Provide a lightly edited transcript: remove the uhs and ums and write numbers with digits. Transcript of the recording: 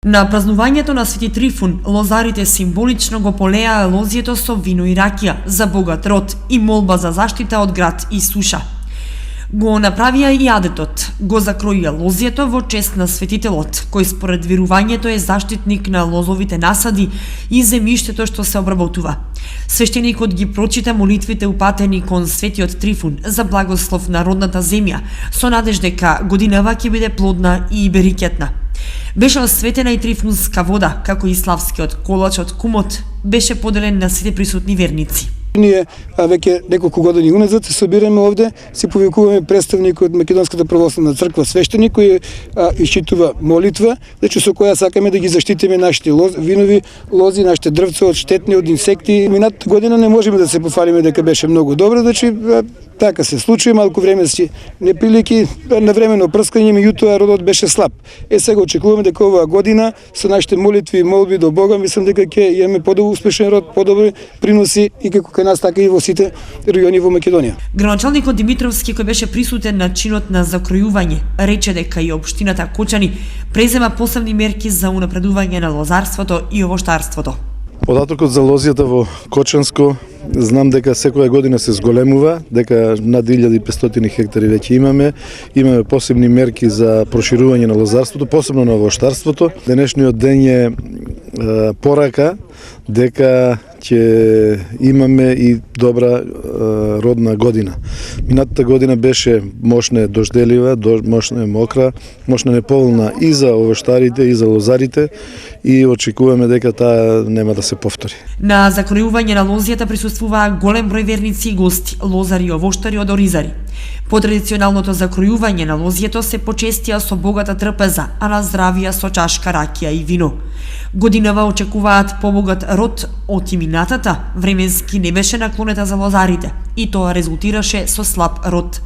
На празнувањето на Свети Трифун, лозарите символично го полеа лозјето со вино и ракија за богат род и молба за заштита од град и суша. Го направија и адетот, го закроија лозјето во чест на светителот, кој според верувањето е заштитник на лозовите насади и земјиштето што се обработува. Свештеникот ги прочита молитвите упатени кон Светиот Трифун за благослов на родната земја, со надеж дека годинава ќе биде плодна и берикетна. Беше осветена и трифунска вода, како и славскиот колач од кумот, беше поделен на сите присутни верници. Ние веќе неколку години уназад се собираме овде, се повикуваме представник од Македонската православна црква, свештеник кој исчитува молитва, значи со која сакаме да ги заштитиме нашите винови лози, нашите дрвца од штетни, од инсекти. Минатата година не можеме да се пофалиме дека беше многу добро, значи така се случи, малку временски неприлики, навремено прскање, меѓутоа родот беше слаб. Сега очекуваме дека оваа година со нашите молитви и молби до Бога, мислам дека ќе имаме подобро успешен род, подобри приноси и како кај нас, така и во сите региони во Македонија. Градоначалникот Димитровски, кој беше присутен на чинот на закројување, рече дека и општината Кочани презема посебни мерки за унапредување на лозарството и овоштарството. Податокот за лозјата во Кочанско знам дека секоја година се зголемува, дека над 1500 хектари веќе имаме. Имаме посебни мерки за проширување на лозарството, посебно на овоштарството. Денешниот ден е порака дека ќе имаме и добра родна година. Минатата година беше мощна дожделива, мощна мокра, мощна неповолна и за овоштарите и за лозарите и очекуваме дека таа нема да се повтори. На закројување на лозјата присуствуваа голем број верници и гости, лозари и овоштари од Оризари. По традиционалното закројување на лозјето се почестија со богата трпеза, а на здравија со чашка ракија и вино. Годинава очекуваат побогат род од иминатата, временски не беше наклонета за лозарите и тоа резултираше со слаб род.